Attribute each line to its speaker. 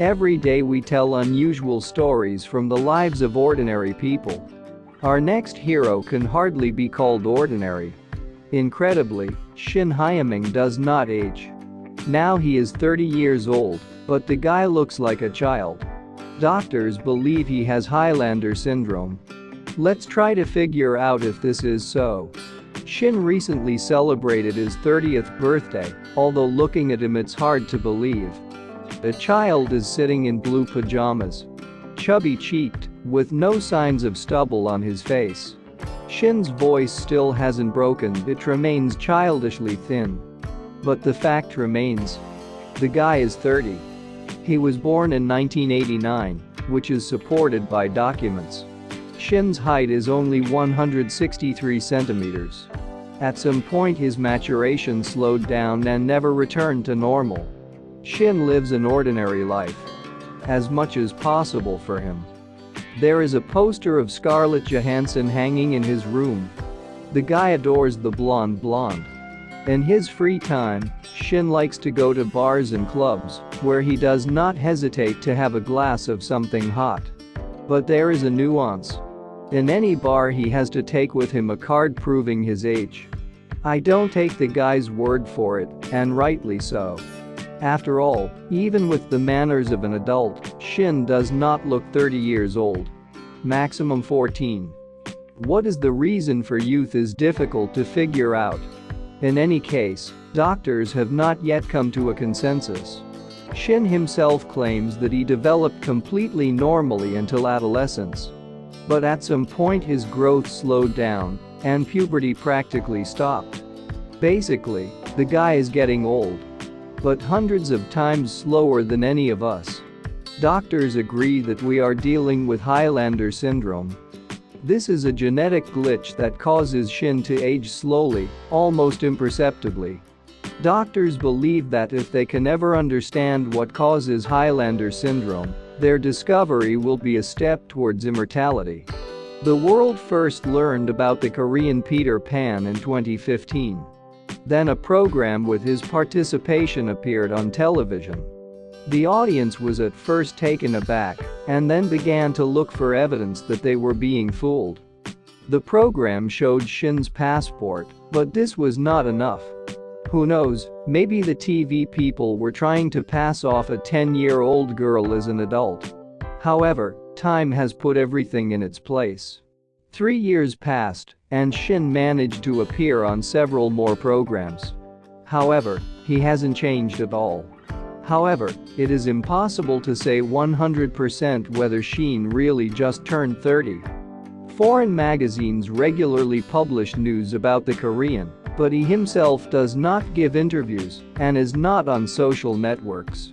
Speaker 1: Every day we tell unusual stories from the lives of ordinary people. Our next hero can hardly be called ordinary. Incredibly, Shin Hyomung does not age. Now he is 30 years old, but the guy looks like a child. Doctors believe he has Highlander syndrome. Let's try to figure out if this is so. Shin recently celebrated his 30th birthday, although looking at him it's hard to believe. The child is sitting in blue pajamas. Chubby-cheeked, with no signs of stubble on his face. Shin's voice still hasn't broken, it remains childishly thin. But the fact remains. The guy is 30. He was born in 1989, which is supported by documents. Shin's height is only 163 centimeters. At some point his maturation slowed down and never returned to normal. Shin lives an ordinary life. As much as possible for him. There is a poster of Scarlett Johansson hanging in his room. The guy adores the blonde. In his free time, Shin likes to go to bars and clubs, where he does not hesitate to have a glass of something hot. But there is a nuance. In any bar he has to take with him a card proving his age. I don't take the guy's word for it, and rightly so. After all, even with the manners of an adult, Shin does not look 30 years old. Maximum 14. What is the reason for youth is difficult to figure out. In any case, doctors have not yet come to a consensus. Shin himself claims that he developed completely normally until adolescence. But at some point his growth slowed down, and puberty practically stopped. Basically, the guy is getting old. But hundreds of times slower than any of us. Doctors agree that we are dealing with Highlander syndrome. This is a genetic glitch that causes Shin to age slowly, almost imperceptibly. Doctors believe that if they can ever understand what causes Highlander syndrome, their discovery will be a step towards immortality. The world first learned about the Korean Peter Pan in 2015. Then a program with his participation appeared on television. The audience was at first taken aback and then began to look for evidence that they were being fooled. The program showed Shin's passport, but this was not enough. Who knows, maybe the TV people were trying to pass off a 10-year-old girl as an adult. However, time has put everything in its place. 3 years passed, and Shin managed to appear on several more programs. However, he hasn't changed at all. However, it is impossible to say 100% whether Shin really just turned 30. Foreign magazines regularly publish news about the Korean, but he himself does not give interviews and is not on social networks.